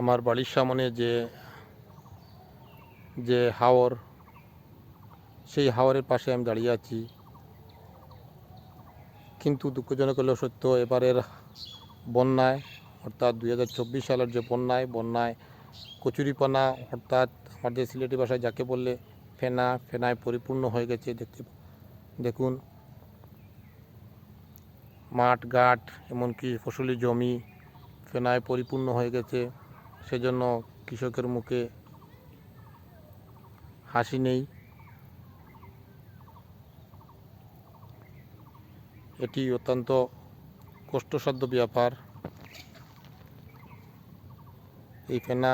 আমার বাড়ির সামনে যে যে হাওর, সেই হাওরের পাশে আমি দাঁড়িয়ে আছি। কিন্তু দুঃখজনক হলেও সত্য, এবারের বন্যায় অর্থাৎ 2024 সালের যে বন্যায় কচুরিপানা, অর্থাৎ আমাদের সিলেটি ভাষায় যাকে বললে ফেনায় পরিপূর্ণ হয়ে গেছে। দেখুন, মাঠ ঘাট এমনকি ফসলি জমি ফেনায় পরিপূর্ণ হয়ে গেছে। সেজন্য কৃষকের মুখে হাসি নেই। এটি অত্যন্ত কষ্টসাধ্য ব্যাপার। এই ফেনা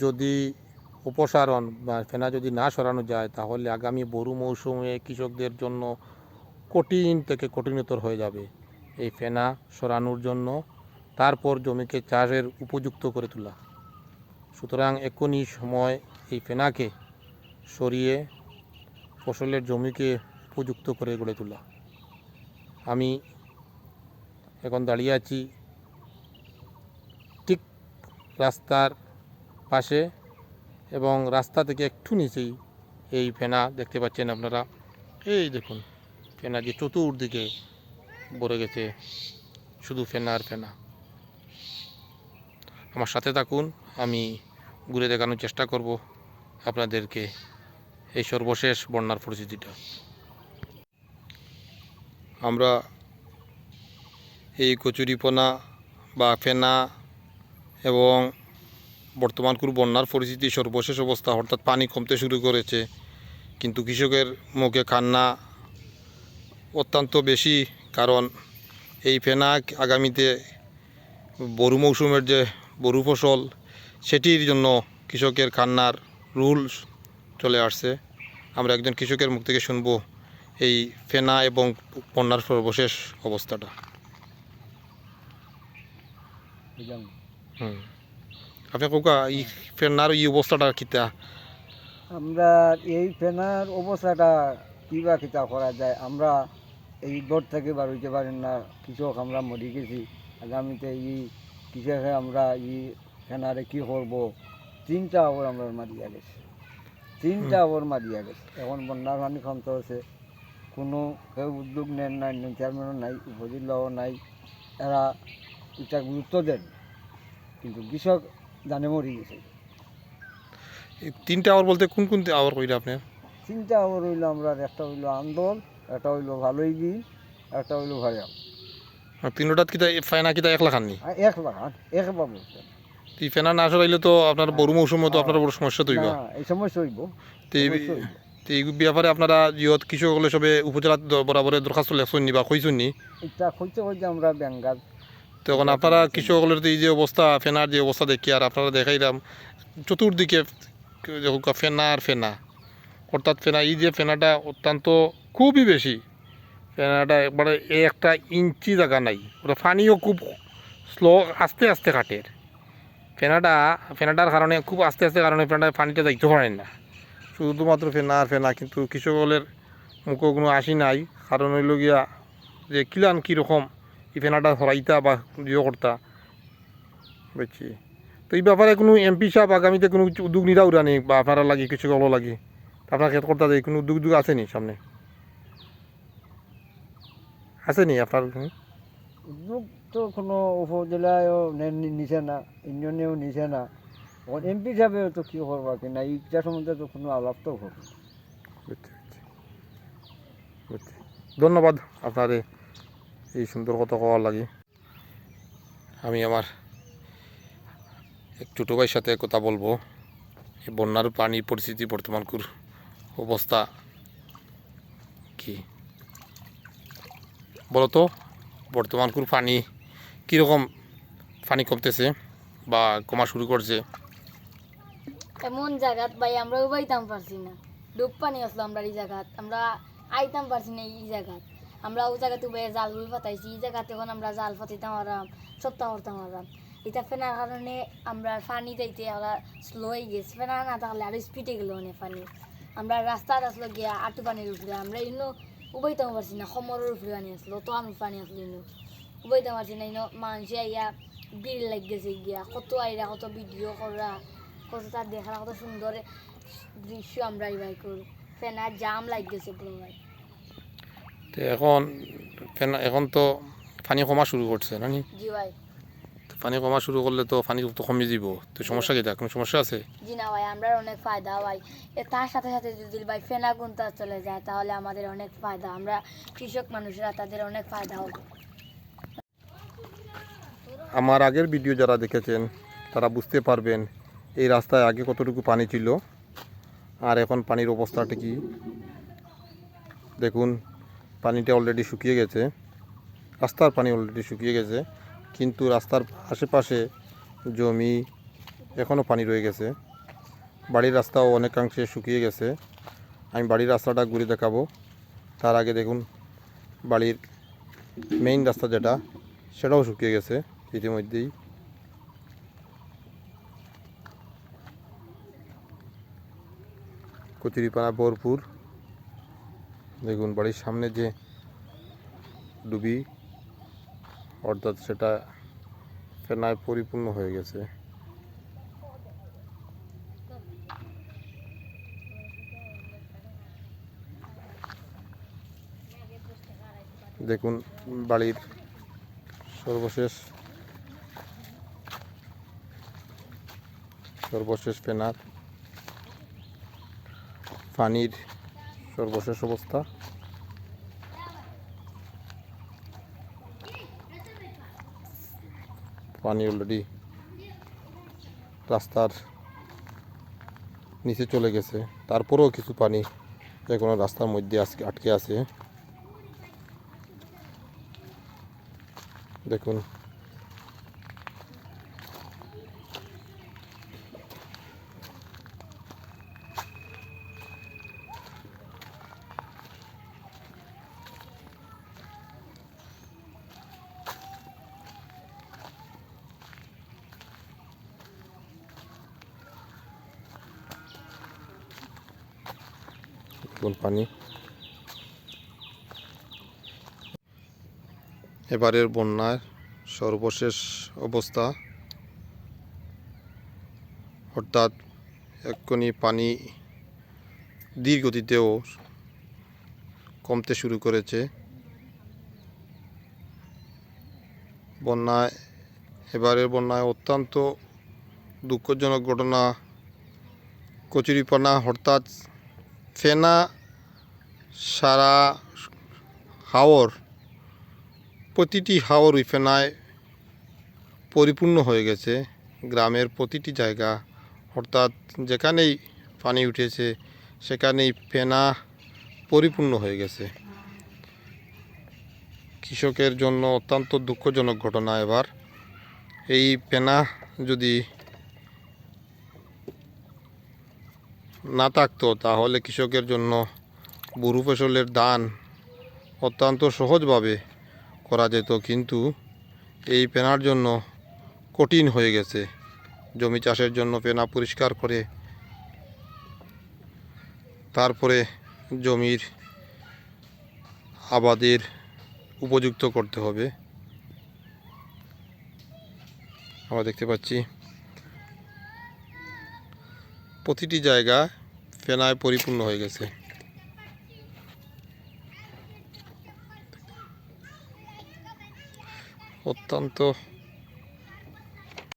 যদি অপসারণ বা ফেনা যদি না সরানো যায়, তাহলে আগামী বরু মৌসুমে কৃষকদের জন্য কঠিন থেকে কঠিনতর হয়ে যাবে এই ফেনা সরানোর জন্য, তারপর জমিকে চাষের উপযুক্ত করে তোলা। সুতরাং এখনই সময় এই ফেনাকে সরিয়ে ফসলের জমিকে উপযুক্ত করে গড়ে তোলা। আমি এখন দাঁড়িয়ে আছি ঠিক রাস্তার পাশে, এবং রাস্তা থেকে একটু নিচেই এই ফেনা দেখতে পাচ্ছেন আপনারা। এই দেখুন, ফেনা যে চতুর্দিকে ভরে গেছে, শুধু ফেনা আর ফেনা। আমার সাথে থাকুন, আমি ঘুরে দেখানোর চেষ্টা করব আপনাদেরকে এই সর্বশেষ বন্যার পরিস্থিতিটা। আমরা এই কচুরিপানা বা ফেনা এবং বর্তমানকার বন্যার পরিস্থিতি সর্বশেষ অবস্থা, অর্থাৎ পানি কমতে শুরু করেছে, কিন্তু কৃষকের মুখে কান্না অত্যন্ত বেশি। কারণ এই ফেনা আগামীতে বরু মৌসুমের যে বরু ফসল, সেটির জন্য কৃষকের কান্নার রুল চলে আসছে। আমরা একজন কৃষকের মুখ থেকে শুনবো এই ফেনা এবং বন্যার সর্বশেষ অবস্থাটা। আপনি কোকা এই ফেনার এই অবস্থাটা কিতা? আমরা এই ফেনার অবস্থাটা কিবা কিতা করা যায়, আমরা এই ঘর থেকে বার হইতে পারেন না, কৃষক আমরা মরি গেছি। আগামীতে এই কৃষকে আমরা এই ফেনারে কি করব, 3টা আবার আমরা মারিয়া গেছে, 3টা আবার মারিয়া গেছে। এখন বন্যার পানি কমত হচ্ছে, কোনো কেউ উদ্যোগ নেন নাই, চেয়ারম্যানও নাই, উপজেলাও নাই, এরা এটা গুরুত্ব দেন, কিন্তু কৃষক জানে মরি গেছে। 3টা আওয়ার বলতে কোন কোন আওয়ার কইরা আপনি? 3টা আবার হইলো আমরা, একটা হইলো আন্দোলন, একটা হইলো ভালোই গি, একটা হইলো ভাইয়াল। তিনটাত কিতা ফেনা কিতা 1 লাখ আননি? 1 লাখ একবার বলছেন। এই ফেনা না সরাইলে তো আপনার বড় মৌসুমে তো আপনার বড় সমস্যা তৈরি। না, এই সমস্যা হইব। তো এই ব্যাপারে আপনারা জিয়ত কৃষক হলে সবে উপজেলা বরাবরে দরখাস্ত লেখছেন নি বা কইছেন নি? এটা কইতে কইতে আমরা ব্যাঙ্গাল। তখন আপনারা কৃষক হলের এই যে অবস্থা, ফেনার যে অবস্থা দেখি, আর আপনারা দেখাইলাম চতুর্দিকে ফেনা আর ফেনা, অর্থাৎ ফেনা, এই যে ফেনাটা অত্যন্ত খুবই বেশি। ফেনাটা একবারে 1 ইঞ্চি জায়গা নাই, ওটা পানিও খুব স্লো, আস্তে আস্তে কাটে। ফেনাটার কারণে খুব আস্তে আস্তে কারণে ফেনাটা পানিটা যাইতে পারেন না, শুধুমাত্র ফেনা আর ফেনা। কিন্তু কৃষকদের মুখে কোনো আসি নাই, কারণ হইল গিয়া যে কিলান কীরকম এই ফেনাটা সরাইতা বা ইয়ে করতা, বুঝছি। তো এই ব্যাপারে কোনো এমপি সাহেব আগামীতে কোনো উদ্যোগ নিরা উড়ানি বা আপনারা লাগে কৃষক লাগে, আপনার ক্ষেত করতে যায় কোনো উদ্যোগ আসেনি সামনে? আসেনি আপনার? উদ্যোগ তো কোনো উপজেলায়ও নিছে না, ইউনিয়নেও নিছে না। এখন এমপি সাহেবেও তো কী করবা কিনা, এইটা সম্বন্ধে তো কোনো আলাপ তো হবে। ধন্যবাদ আপনার এই সুন্দর কথা কওয়ার লাগে। আমি আমার এক ছোটো ভাইয়ের সাথে কথা বলবো, এই বন্যার পানির পরিস্থিতি বর্তমানকার অবস্থা কি বলতো? বর্তমানকার পানি কীরকম, পানি কমতেছে বা কমা শুরু করছে? এমন জায়গাত ভাই আমরা উবাইতাম পারছি না, ডুব পানি আসলো আমরা এই জায়গাত, আমরা আইতাম পারছি না এই জায়গাত। আমরা ও জায়গাতে উবে জাল বুই ফাটাইছি, এই জায়গাতে এখন আমরা জাল ফাটাইতাম আরাম, সপ্তাহ করতাম আরাম। এটা ফেনার কারণে আমরা পানি যাইতে আমরা স্লো হয়ে গেছি, ফেনা না থাকলে আরো স্পিডে গেলো অনেক পানি। আমরা রাস্তার আসলো গিয়া আটু পানির উপরে, আমরা ইনো উবাইতাম পারছি না, সমরের উপরে পানি আসলো, তো আমি পানি আসলো ইনো উবাইতাম পারছি না। ইনো মানুষে ইয়া ভিড় লাগতেছে গিয়া, কত আইরা কত ভিডিও করা, কত তার দেখা কত সুন্দর দৃশ্য আমরা এবার করি। ফেনার জাম লাগতেছে পুরো ভাই। তো এখন তো পানি কমা শুরু করছে নানি? জি ভাই। তো পানি কমা শুরু করলে তো পানি তো কমে যাব, তো সমস্যা কি, কোনো সমস্যা আছে? জি না ভাই, আমরা অনেক ফায়দা ভাই। তার সাথে সাথে যদি ভাই ফেনা গুনতা চলে যায় তাহলে আমাদের অনেক ফায়দা, আমরা কৃষক মানুষরা তাদের অনেক ফায়দা হবে। আমার আগের ভিডিও যারা দেখেছেন তারা বুঝতে পারবেন এই রাস্তায় আগে কতটুকু পানি ছিল আর এখন পানির অবস্থাটা কি। দেখুন, পানিটা অলরেডি শুকিয়ে গেছে, রাস্তার পানি অলরেডি শুকিয়ে গেছে, কিন্তু রাস্তার আশেপাশে জমি এখনও পানি রয়ে গেছে। বাড়ির রাস্তাও অনেকাংশে শুকিয়ে গেছে। আমি বাড়ির রাস্তাটা ঘুরে দেখাবো। তার আগে দেখুন, বাড়ির মেইন রাস্তা যেটা সেটাও শুকিয়ে গেছে ইতিমধ্যেই। কচুরিপানা ভরপুর। দেখুন, বাড়ির সামনে যে ডুবি, অর্থাৎ সেটা ফেনায় পরিপূর্ণ হয়ে গেছে। দেখুন, বাড়ির সর্বশেষ ফেনার পানির সর্বশেষ অবস্থা। পানি অলরেডি রাস্তার নিচে চলে গেছে, তারপরেও কিছু পানি এখনো রাস্তার মধ্যে আটকে আছে। দেখুন, পানি এবারের বন্যার সর্বশেষ অবস্থা, অর্থাৎ এক্ষুনি পানি ধীর গতিতেও কমতে শুরু করেছে। এবারের বন্যায় অত্যন্ত দুঃখজনক ঘটনা, কচুরিপানা অর্থাৎ ফেনা সারা হাওর, প্রতিটি হাওর ওই ফেনায় পরিপূর্ণ হয়ে গেছে। গ্রামের প্রতিটি জায়গা, অর্থাৎ যেখানেই পানি উঠেছে সেখানেই ফেনা পরিপূর্ণ হয়ে গেছে। কৃষকের জন্য অত্যন্ত দুঃখজনক ঘটনা। এবার এই ফেনা যদি না থাকতো তাহলে কৃষকের জন্য বোরো ফসলের ধান অত্যন্ত সহজভাবে করা যেত, কিন্তু এই ফেনার জন্য কঠিন হয়ে গেছে। জমি চাষের জন্য ফেনা পরিষ্কার করে তারপরে জমির আবাদের উপযুক্ত করতে হবে। আমরা দেখতে পাচ্ছি প্রতিটি জায়গা ফেনায় পরিপূর্ণ হয়ে গেছে। অত্যন্ত